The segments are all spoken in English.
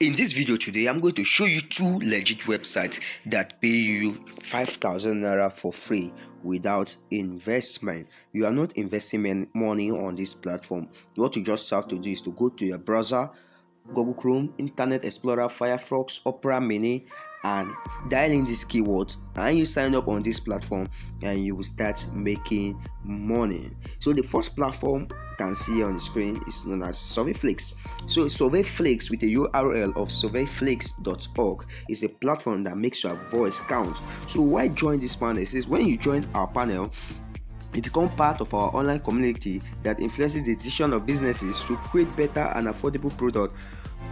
In this video today, I'm going to show you two legit websites that pay you 5,000 naira for free without investment. You are not investing money on this platform. What you just have to do is to go to your browser, Google Chrome, Internet Explorer, Firefox, Opera Mini, and dial in these keywords, and you sign up on this platform and you will start making money. So the first platform you can see on the screen is known as Surveyflix. So Surveyflix, with a URL of surveyflix.org, is a platform that makes your voice count. So why join this panel? It says when you join our panel, you become part of our online community that influences the decision of businesses to create better and affordable products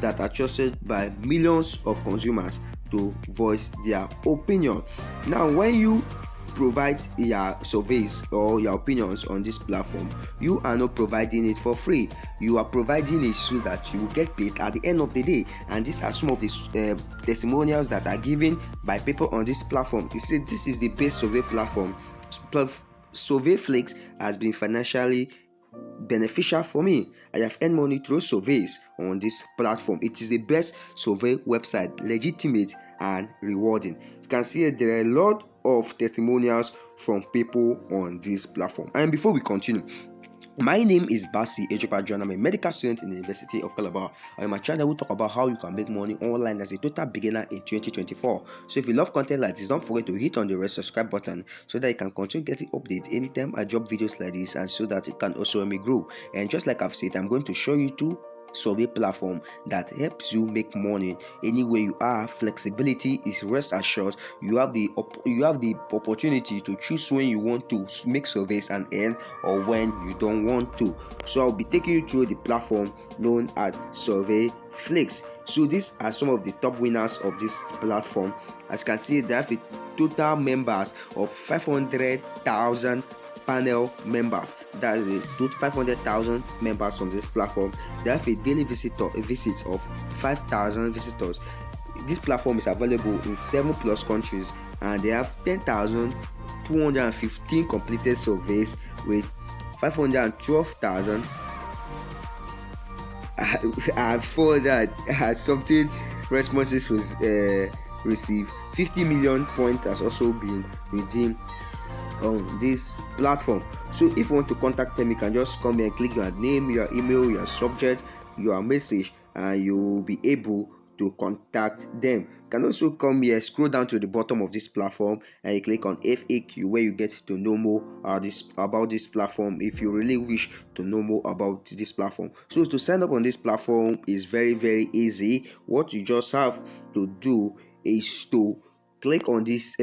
that are trusted by millions of consumers to voice their opinion. Now, when you provide your surveys or your opinions on this platform, you are not providing it for free. You are providing it so that you will get paid at the end of the day. And these are some of the testimonials that are given by people on this platform. It said this is the best survey platform. Surveyflix has been financially beneficial for me. I have earned money through surveys on this platform. It is the best survey website, legitimate and rewarding. You can see there are a lot of testimonials from people on this platform. And before we continue, my name is Basi Ejopajon. I'm a medical student in the University of Calabar. On my channel, we'll talk about how you can make money online as a total beginner in 2024. So if you love content like this, don't forget to hit on the red subscribe button so that you can continue getting updates anytime I drop videos like this, and so that you can also help me grow. And just like I've said, I'm going to show you two survey platform that helps you make money anywhere you are. Flexibility is rest assured. You have the opportunity to choose when you want to make surveys and earn, or when you don't want to. So I'll be taking you through the platform known as Surveyflix. So these are some of the top winners of this platform. As you can see, they have a total members of 500,000 panel members. That is a total 500,000 members on this platform. They have a daily visits of 5,000 visitors. This platform is available in 7+ countries, and they have 10,215 completed surveys with 512,000 for that something responses received. 50 million points has also been redeemed on this platform. So if you want to contact them, you can just come here and click your name, your email, your subject, your message, and you will be able to contact them. You can also come here, scroll down to the bottom of this platform, and you click on FAQ, where you get to know more about this platform if you really wish to know more about this platform. So to sign up on this platform is very easy. What you just have to do is to click on these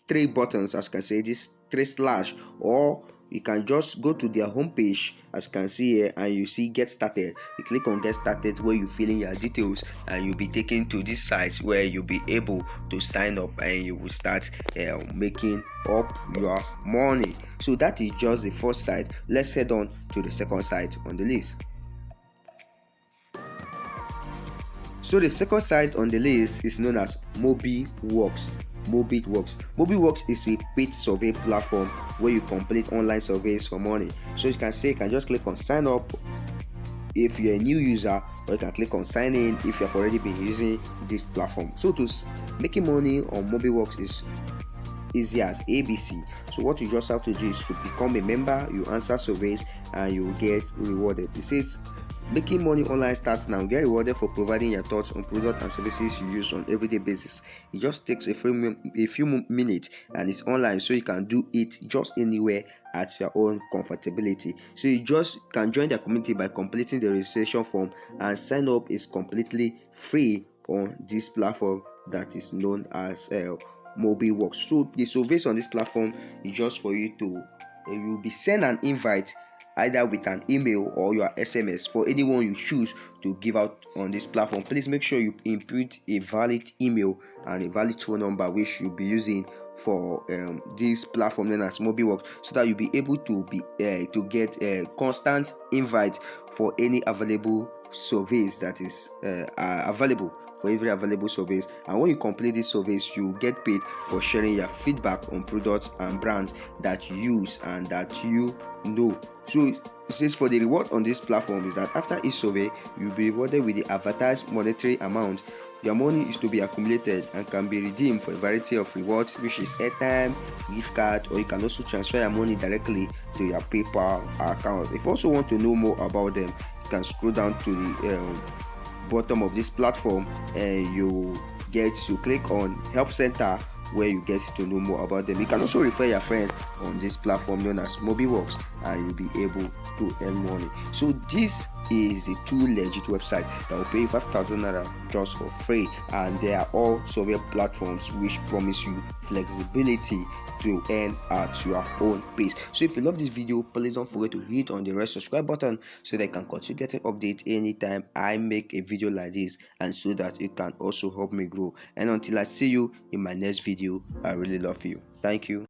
three buttons, as you can see, this 3/, or you can just go to their homepage, as you can see here, and you see get started. You click on get started, where you fill in your details, and you'll be taken to this site where you'll be able to sign up, and you will start making up your money. So that is just the first site. Let's head on to the second site on the list. So the second site on the list is known as MobiWorks. MobiWorks is a paid survey platform where you complete online surveys for money. So you can say, you can just click on sign up if you're a new user, or you can click on sign in if you have already been using this platform. So to making money on MobiWorks is easy as ABC. So what you just have to do is to become a member. You answer surveys and you will get rewarded. It says making money online starts now. Get rewarded for providing your thoughts on products and services you use on everyday basis. It just takes a few minutes, and it's online, so you can do it just anywhere at your own comfortability. So you just can join the community by completing the registration form, and sign up is completely free on this platform that is known as MobiWorks. So the surveys on this platform is just for you to you'll be sent an invite either with an email or your SMS for anyone you choose to give out on this platform. Please make sure you input a valid email and a valid phone number, which you'll be using for this platform known as MobiWorks, so that you'll be able to get a constant invite for any available surveys that is are available, for every available surveys, and when you complete these surveys you get paid for sharing your feedback on products and brands that you use and that you know. So it says for the reward on this platform is that after each survey you'll be rewarded with the advertised monetary amount. Your money is to be accumulated and can be redeemed for a variety of rewards, which is airtime, gift card, or you can also transfer your money directly to your PayPal account. If you also want to know more about them, you can scroll down to the bottom of this platform and you get to click on Help Center, where you get to know more about them. You can also refer your friend on this platform known as MobiWorks and you'll be able to earn money. So this is the two legit website that will pay you 5,000 naira just for free, and they are all survey platforms which promise you flexibility to earn at your own pace. So if you love this video, please don't forget to hit on the red subscribe button so that you can continue getting updates anytime I make a video like this, and so that it can also help me grow. And until I see you in my next video, I really love you. Thank you.